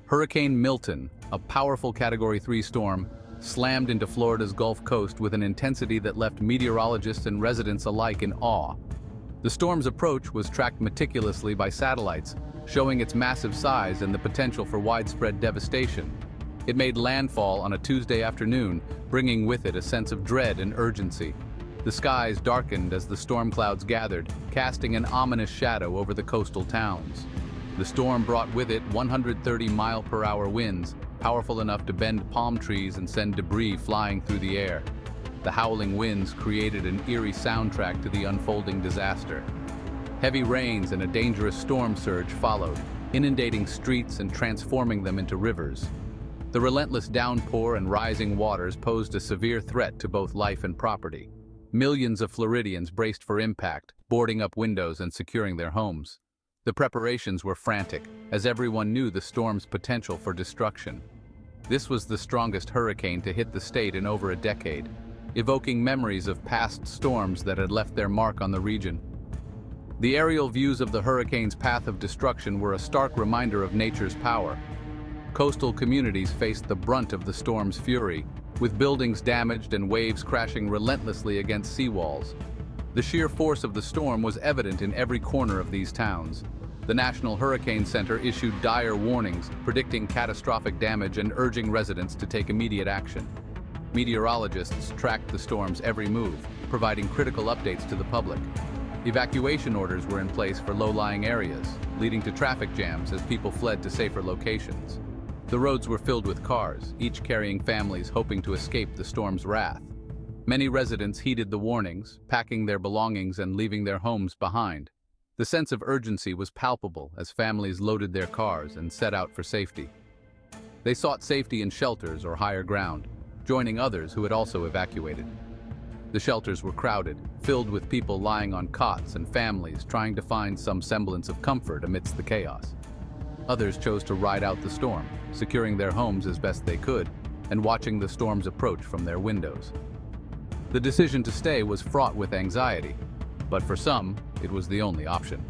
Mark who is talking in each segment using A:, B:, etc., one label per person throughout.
A: Hurricane Milton, a powerful Category 3 storm, slammed into Florida's Gulf Coast with an intensity that left meteorologists and residents alike in awe. The storm's approach was tracked meticulously by satellites, showing its massive size and the potential for widespread devastation. It made landfall on a Tuesday afternoon, bringing with it a sense of dread and urgency. The skies darkened as the storm clouds gathered, casting an ominous shadow over the coastal towns. The storm brought with it 130-mile-per-hour winds, powerful enough to bend palm trees and send debris flying through the air. The howling winds created an eerie soundtrack to the unfolding disaster. Heavy rains and a dangerous storm surge followed, inundating streets and transforming them into rivers. The relentless downpour and rising waters posed a severe threat to both life and property. Millions of Floridians braced for impact, boarding up windows and securing their homes. The preparations were frantic, as everyone knew the storm's potential for destruction. This was the strongest hurricane to hit the state in over a decade, evoking memories of past storms that had left their mark on the region. The aerial views of the hurricane's path of destruction were a stark reminder of nature's power. Coastal communities faced the brunt of the storm's fury, with buildings damaged and waves crashing relentlessly against seawalls. The sheer force of the storm was evident in every corner of these towns. The National Hurricane Center issued dire warnings, predicting catastrophic damage and urging residents to take immediate action. Meteorologists tracked the storm's every move, providing critical updates to the public. Evacuation orders were in place for low-lying areas, leading to traffic jams as people fled to safer locations. The roads were filled with cars, each carrying families hoping to escape the storm's wrath. Many residents heeded the warnings, packing their belongings and leaving their homes behind. The sense of urgency was palpable as families loaded their cars and set out for safety. They sought safety in shelters or higher ground, joining others who had also evacuated. The shelters were crowded, filled with people lying on cots and families trying to find some semblance of comfort amidst the chaos. Others chose to ride out the storm, securing their homes as best they could and watching the storm's approach from their windows. The decision to stay was fraught with anxiety, but for some, it was the only option.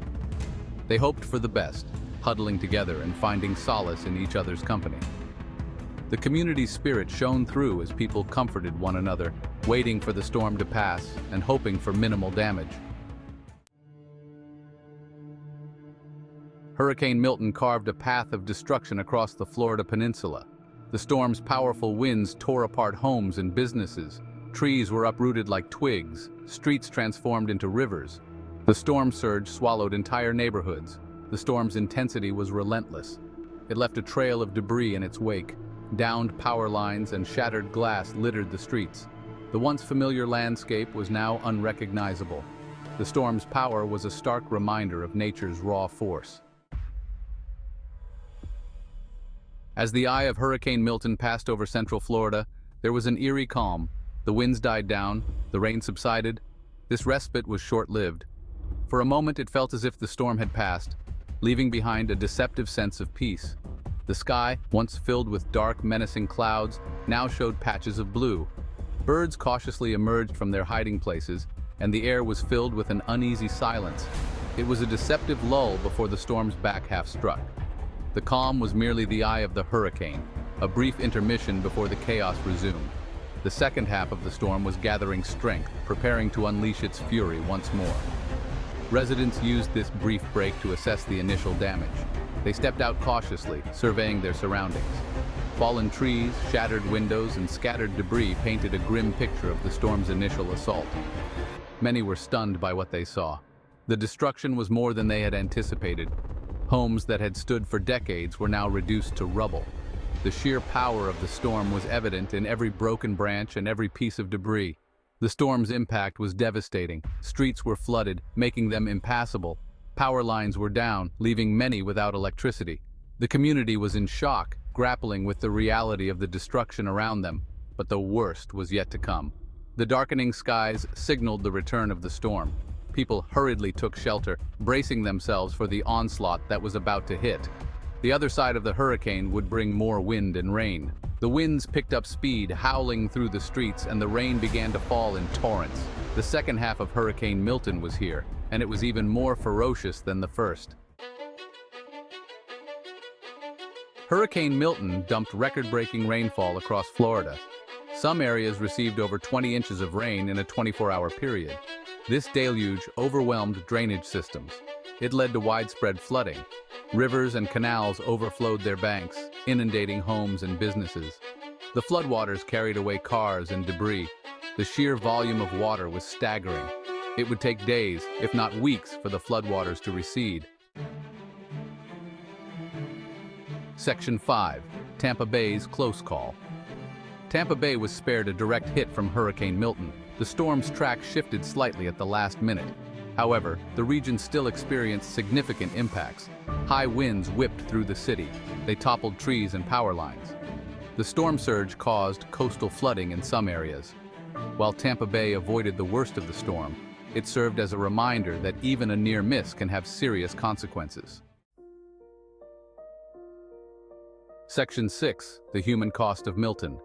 A: They hoped for the best, huddling together and finding solace in each other's company. The community's spirit shone through as people comforted one another, waiting for the storm to pass and hoping for minimal damage. Hurricane Milton carved a path of destruction across the Florida peninsula. The storm's powerful winds tore apart homes and businesses. Trees were uprooted like twigs, streets transformed into rivers. The storm surge swallowed entire neighborhoods. The storm's intensity was relentless. It left a trail of debris in its wake. Downed power lines and shattered glass littered the streets. The once familiar landscape was now unrecognizable. The storm's power was a stark reminder of nature's raw force. As the eye of Hurricane Milton passed over central Florida, there was an eerie calm. The winds died down, the rain subsided. This respite was short-lived. For a moment it felt as if the storm had passed, leaving behind a deceptive sense of peace. The sky, once filled with dark, menacing clouds, now showed patches of blue. Birds cautiously emerged from their hiding places, and the air was filled with an uneasy silence. It was a deceptive lull before the storm's back half struck. The calm was merely the eye of the hurricane, a brief intermission before the chaos resumed. The second half of the storm was gathering strength, preparing to unleash its fury once more. Residents used this brief break to assess the initial damage. They stepped out cautiously, surveying their surroundings. Fallen trees, shattered windows, and scattered debris painted a grim picture of the storm's initial assault. Many were stunned by what they saw. The destruction was more than they had anticipated. Homes that had stood for decades were now reduced to rubble. The sheer power of the storm was evident in every broken branch and every piece of debris. The storm's impact was devastating. Streets were flooded, making them impassable. Power lines were down, leaving many without electricity. The community was in shock, grappling with the reality of the destruction around them. But the worst was yet to come. The darkening skies signaled the return of the storm. People hurriedly took shelter, bracing themselves for the onslaught that was about to hit. The other side of the hurricane would bring more wind and rain. The winds picked up speed, howling through the streets, and the rain began to fall in torrents. The second half of Hurricane Milton was here, and it was even more ferocious than the first. Hurricane Milton dumped record-breaking rainfall across Florida. Some areas received over 20 inches of rain in a 24-hour period. This deluge overwhelmed drainage systems. It led to widespread flooding. Rivers and canals overflowed their banks, inundating homes and businesses. The floodwaters carried away cars and debris. The sheer volume of water was staggering. It would take days, if not weeks, for the floodwaters to recede. Section 5. Tampa Bay's close call. Tampa Bay was spared a direct hit from Hurricane Milton. The storm's track shifted slightly at the last minute. However, the region still experienced significant impacts. High winds whipped through the city. They toppled trees and power lines. The storm surge caused coastal flooding in some areas. While Tampa Bay avoided the worst of the storm, it served as a reminder that even a near miss can have serious consequences. Section 6. The human cost of Milton.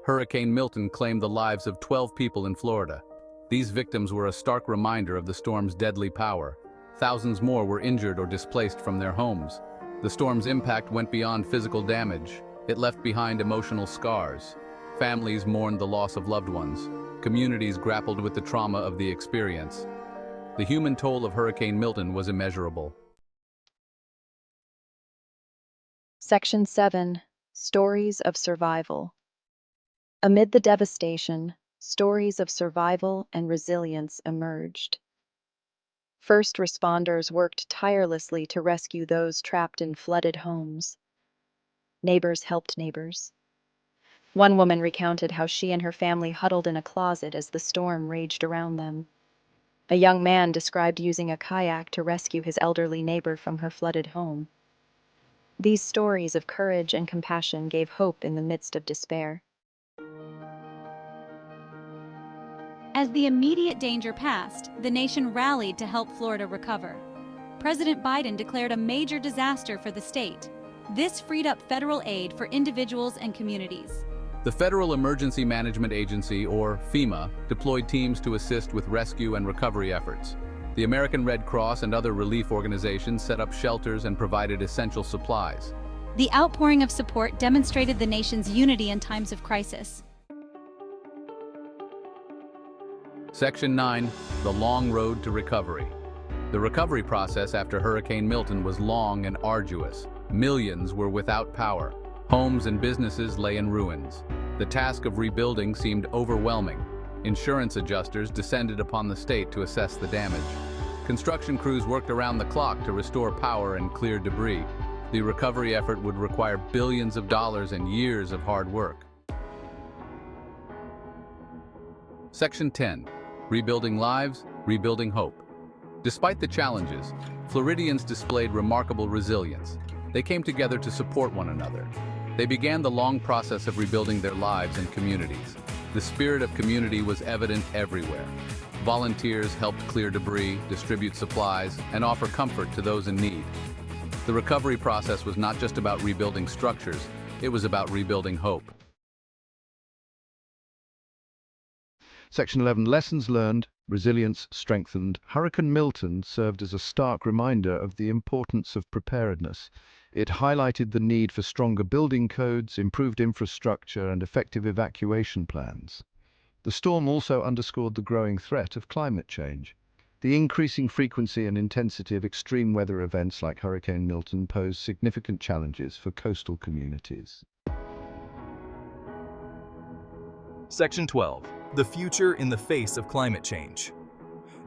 A: Hurricane Milton claimed the lives of 12 people in Florida. These victims were a stark reminder of the storm's deadly power. Thousands more were injured or displaced from their homes. The storm's impact went beyond physical damage. It left behind emotional scars. Families mourned the loss of loved ones. Communities grappled with the trauma of the experience. The human toll of Hurricane Milton was immeasurable.
B: Section 7. Stories of Survival. Amid the devastation, stories of survival and resilience emerged. First responders worked tirelessly to rescue those trapped in flooded homes. Neighbors helped neighbors. One woman recounted how she and her family huddled in a closet as the storm raged around them. A young man described using a kayak to rescue his elderly neighbor from her flooded home. These stories of courage and compassion gave hope in the midst of despair.
C: As the immediate danger passed, the nation rallied to help Florida recover. President Biden declared a major disaster for the state. This freed up federal aid for individuals and communities.
A: The Federal Emergency Management Agency, or FEMA, deployed teams to assist with rescue and recovery efforts. The American Red Cross and other relief organizations set up shelters and provided essential supplies.
C: The outpouring of support demonstrated the nation's unity in times of crisis.
A: Section 9. The long road to recovery. The recovery process after Hurricane Milton was long and arduous. Millions were without power. Homes and businesses lay in ruins. The task of rebuilding seemed overwhelming. Insurance adjusters descended upon the state to assess the damage. Construction crews worked around the clock to restore power and clear debris. The recovery effort would require billions of dollars and years of hard work. Section 10. Rebuilding lives, rebuilding hope. Despite the challenges, Floridians displayed remarkable resilience. They came together to support one another. They began the long process of rebuilding their lives and communities. The spirit of community was evident everywhere. Volunteers helped clear debris, distribute supplies, and offer comfort to those in need. The recovery process was not just about rebuilding structures, it was about rebuilding hope.
D: Section 11. Lessons learned, resilience strengthened. Hurricane Milton served as a stark reminder of the importance of preparedness. It highlighted the need for stronger building codes, improved infrastructure, and effective evacuation plans. The storm also underscored the growing threat of climate change. The increasing frequency and intensity of extreme weather events like Hurricane Milton pose significant challenges for coastal communities.
E: Section 12. The future in the face of climate change.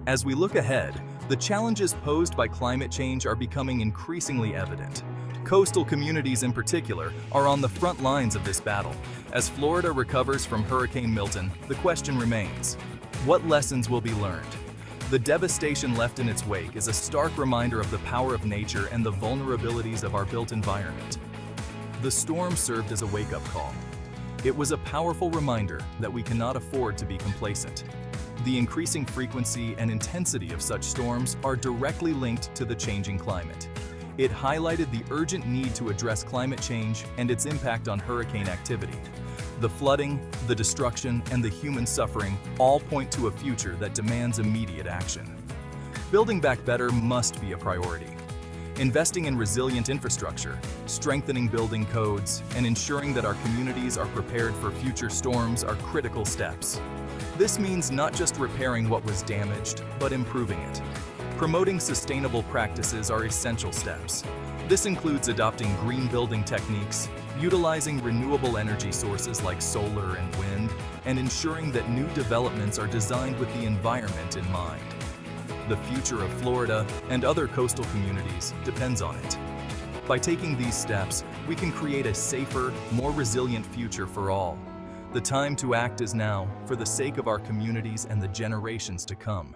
E: As we look ahead, the challenges posed by climate change are becoming increasingly evident. Coastal communities in particular are on the front lines of this battle. As Florida recovers from Hurricane Milton, the question remains: what lessons will be learned? The devastation left in its wake is a stark reminder of the power of nature and the vulnerabilities of our built environment. The storm served as a wake-up call. It was a powerful reminder that we cannot afford to be complacent. The increasing frequency and intensity of such storms are directly linked to the changing climate. It highlighted the urgent need to address climate change and its impact on hurricane activity. The flooding, the destruction, and the human suffering all point to a future that demands immediate action. Building back better must be a priority. Investing in resilient infrastructure, strengthening building codes, and ensuring that our communities are prepared for future storms are critical steps. This means not just repairing what was damaged, but improving it. Promoting sustainable practices are essential steps. This includes adopting green building techniques, utilizing renewable energy sources like solar and wind, and ensuring that new developments are designed with the environment in mind. The future of Florida and other coastal communities depends on it. By taking these steps, we can create a safer, more resilient future for all. The time to act is now, for the sake of our communities and the generations to come.